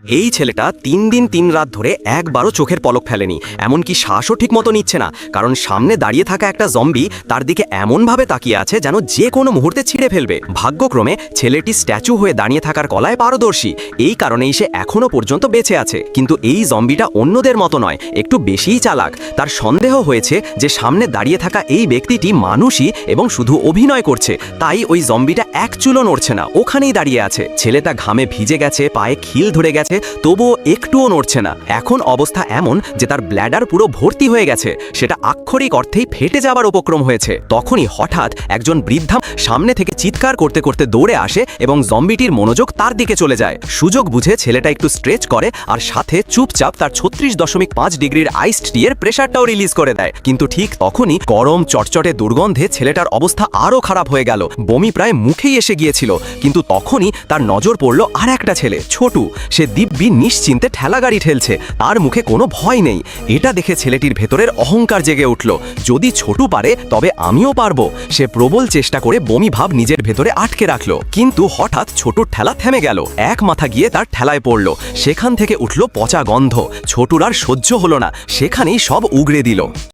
এই ছেলেটা ৩ দিন ৩ রাত ধরে একবারও চোখের পলক ফেলেনি, এমনকি শ্বাসও ঠিক মতো নিচ্ছে না, কারণ সামনে দাঁড়িয়ে থাকা একটা জম্বি তার দিকে এমনভাবে তাকিয়ে আছে যেন যে কোনো মুহূর্তে ছিঁড়ে ফেলবে। ভাগ্যক্রমে ছেলেটি স্ট্যাচু হয়ে দাঁড়িয়ে থাকার কলায় পারদর্শী, এই কারণেই সে এখনো পর্যন্ত বেঁচে আছে। কিন্তু এই জম্বিটা অন্যদের মতো নয়, একটু বেশিই চালাক। তার সন্দেহ হয়েছে যে সামনে দাঁড়িয়ে থাকা এই ব্যক্তিটি মানুষই এবং শুধু অভিনয় করছে, তাই ওই জম্বিটা এক চুলও নড়ছে না, ওখানেই দাঁড়িয়ে আছে। ছেলেটা ঘামে ভিজে গেছে, পায়ে খিল ধরে গেছে, তবুও একটুও নড়ছে না। এখন অবস্থা এমন যে তার ব্ল্যাডার পুরো ভর্তি হয়ে গেছে, সেটা আক্ষরিক অর্থেই ফেটে যাবার উপক্রম হয়েছে। তখনই হঠাৎ একজন বৃদ্ধা সামনে থেকে চিৎকার করতে করতে দৌড়ে আসে এবং জম্বিটির মনোযোগ তার দিকে চলে যায়। সুযোগ বুঝে ছেলেটা একটু স্ট্রেচ করে আর সাথে চুপচাপ তার 36.5 ডিগ্রির আইসড টি এর প্রেশারটাও রিলিজ করে দেয়। কিন্তু ঠিক তখনই গরম চটচটে দুর্গন্ধে ছেলেটার অবস্থা আরও খারাপ হয়ে গেল, বমি প্রায় মুখেই এসে গিয়েছিল। কিন্তু তখনই তার নজর পড়ল আর একটা ছেলে, ছোটু। সে দিব্যি নিশ্চিন্তে ঠেলাগাড়ি ঠেলছে, তার মুখে কোনো ভয় নেই। এটা দেখে ছেলেটির ভেতরের অহংকার জেগে উঠল, যদি ছোটু পারে তবে আমিও পারবো। সে প্রবল চেষ্টা করে বমি ভাব নিজের ভেতরে আটকে রাখলো, কিন্তু হঠাৎ ছোটুর ঠেলা থেমে গেল। এক মাথা গিয়ে তার ঠেলায় পড়ল, সেখান থেকে উঠল পচা গন্ধ। ছোটুর আর সহ্য হলো না, সেখানেই সব উগড়ে দিল।